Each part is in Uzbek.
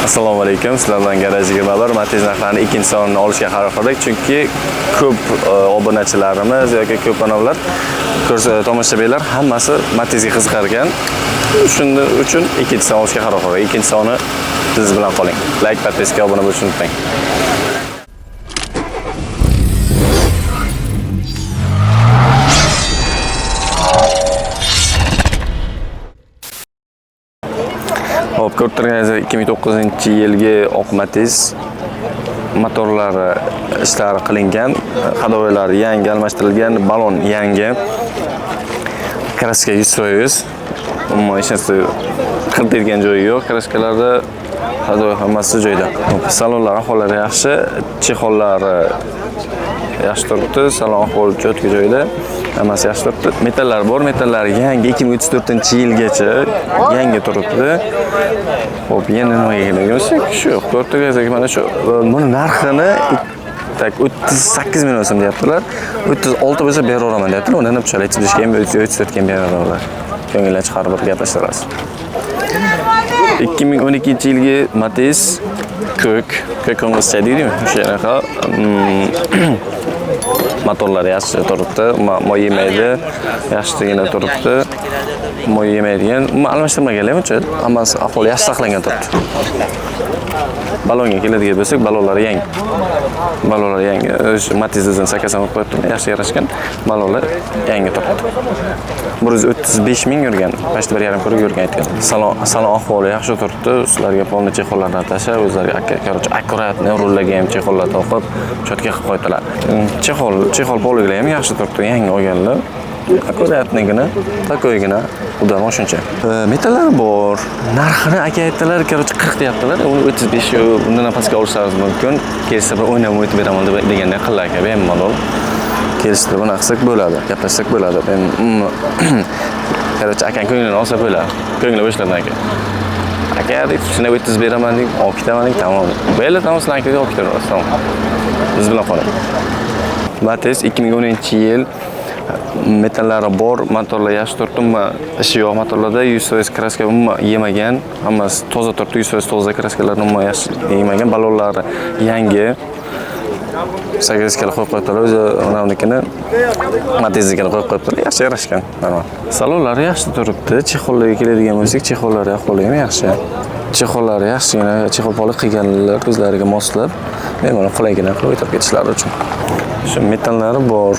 Assalomu alaykum. Sizlar bilan garajga barabar Matiz narxlarini ikkinchi sonini olishga qaror qildik. Chunki ko'p obunachilarimiz yoki ko'p onalar tomoshabinlar hammasi Matizga qiziqar ekan. Shuning uchun ikkinchi son olishga qaror qildik. Ikkinchi soni siz bilan qoling. Like, podpiska, obuna bo'lishni unutmang. Hop, ko'rib turganingizdek 2009-yilgi oq Matiz motorlari ishlari qilingan, hadovoylari yangi almashtirilgan, balon yangi, kraska 100%. Umuman hech narsa qildirgan joyi yo'q. Kraskalarda hadovoy hammasi joyida. Salonlar ahvollari yaxshi, chexollari yaxshi turibdi, salon ahvoli cho'tka joyida. Hammasi yaxshi turibdi. Metallar bor, metallar yangi 2034-yilgacha yangi turibdi. Hop, yana nimaga keladigan shu Portugaliyaga mana shu buni narxini 38 million so'm deyaptilar. 36 bo'lsa beraveraman deyaptilar. Undan puchal aytishga ham 34 ga beraveraman. Ko'ngildan chiqarib bir gaplashtiramiz. 2012-yilgi Matiz ko'k ko'ngilcha deydimi? O'sha yanaqa motorlari yaxshi turibdi, moy yemaydi, yaxshigina turibdi. Moy yemaydigan, almashtirmaganlar ham o'chadi. Hammasi ahvoli yaxshi saqlangan turibdi. Balonga keladigan bo'lsak, balonlari yangi. Balonlar yangi. O'sha Matizdan sakasan olib qo'yibdi, yaxshi yarashgan. Balonlar yangi turibdi. 135 ming yurgan, pashti 1,5 ko'rib yurgan aytgan. Salon ahvoli yaxshi turibdi. Ularga polni chexollardan tashab, o'zlariga akkuratni rullarga ham chexollar taqib, cho'tka qilib qo'ydilar. Chexol poligilar ham yaxshi turibdi, yangi olganlar. Akkuratnigina, takoygina, udan shuncha. Metallar bor. Narxini aka aytdilar, 40 deyaptilar. Uni 35 undan pastga olishlaringiz mumkin. Kelsa bir o'ynab o'tib beraman deganda qillar aka, bemalol. Kelishdi, buni qilsak bo'ladi, gaplashsak bo'ladi. Men akang ko'nglini olsa bo'ladi. Ko'ngli bo'shlardan aka. Aka deb shuni o'tib beraman deb, olib ketaman deb, tamom. Bo'ldi, tamom, sizlar akaga olib ketaverasiz, tamom. Biz bilan qoling. Matiz 2010-yil metallari bor, motorlar yaxshi turibdi, ishi yo'q motorlarda 100% kraska yemagan, hammasi toza turibdi, 100% toza kraskalarni yaxshi yemagan, balonlari yangi. 8 kilo qo'yib qo'yibdilar, o'zi unikini Matiznikini qo'yib qo'yibdilar, yaxshi yarashgan. Salonlari yaxshi turibdi, chexollarga keladigan bo'lsak, chexollari ahvoli ham yaxshi. Chexollari yaxshigina, chexol poli qilganlar o'zlariga moslab, mana qulaygina qilib o'tib ketishlari uchun. Shu metallari bor.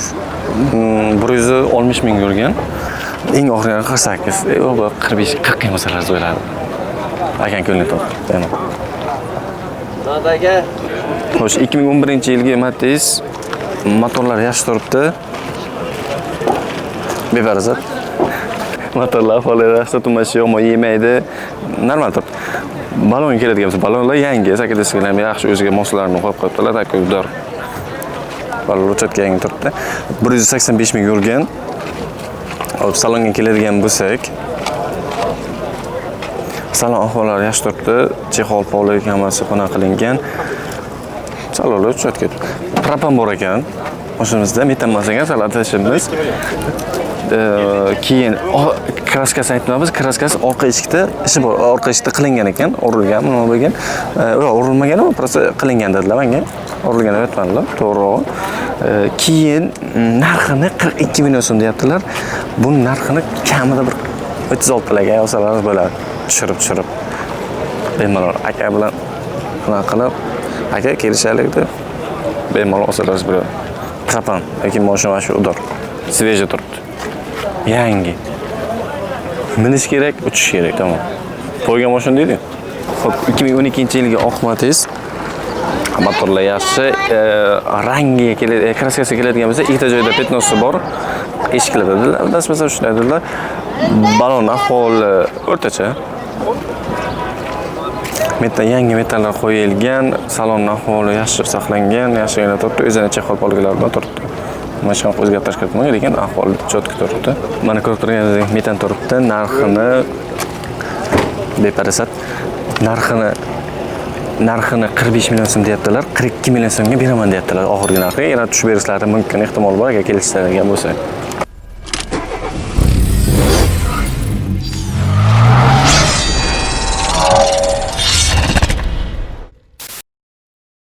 160 ming yurgan. Eng oxirgi 48. 45, 40 ming masalar o'yladi. Akang ko'ngli topdi. Nadaga. Xo'sh, 2011-yilgi Matiz motorlari yaxshi turibdi. Bebarazat. Motorlar ahvolari yaxshi, tumashi yo'q, moy yemaydi. Normal turibdi. Balonga keladigan bo'lsa, balonlar yangi, 8 kilo yaxshi o'ziga moslarini qo'yib qo'yibdilar, takoydor. Balonlar cho'tka yangi turibdi. 185 ming yurgan. Salonga keladigan bo'lsak, salon ahvollari yaxshi turibdi. Chexol polik hammasi xona qilingan. Salonlar cho'tka. Propan bor ekan. O'shimizda metanmasagan salon tashimiz. Keyin kraskasi aytmaymiz, kraskasi orqa eshikda ishi bor, orqa eshikda qilingan ekan, urilgan, nima bo'lgan. Yo'q, urilmagan, просто qilingan dedilar menga. Urilgan deb aytmadilar, to'g'ri. Keyin narxini 42 million so'm deyaptilar. Bu narxini kamida bir 36 larga olsalaringiz bo'ladi. Tushirib. Bemalol aka bilan qana qilib, aka kelishaylik deb bemalol olsalaringiz bo'ladi. Propan yoki mashina shu udor. Sveje turibdi. Yangi. Minish kerak, uchish kerak, tamom. Qo'ygan mashina deydi. Xo'p, 2012-yilgi oq Matiz motorlar yaxshi, rangiga keladi, kraskasiga keladigan bo'lsa, ikkita joyda petnosi bor. Eshiklar dedilar, dasmasa shunday dedilar. Balon ahvoli o'rtacha. Yangi metallar qo'yilgan, salon ahvoli yaxshi saqlangan, yaxshigina turibdi, o'zini chexol polgilar bilan turibdi. Mashina o'zgartirish kiritmagan, lekin ahvoli cho'tka turibdi. Mana ko'rib turganingizdek metan turibdi, narxini beparasat narxini 45 million so'm deyaptilar, 42 million so'mga beraman deyaptilar oxirgi narxi. Yana tushib berishlari mumkin, ehtimol bor agar kelishadigan bo'lsa.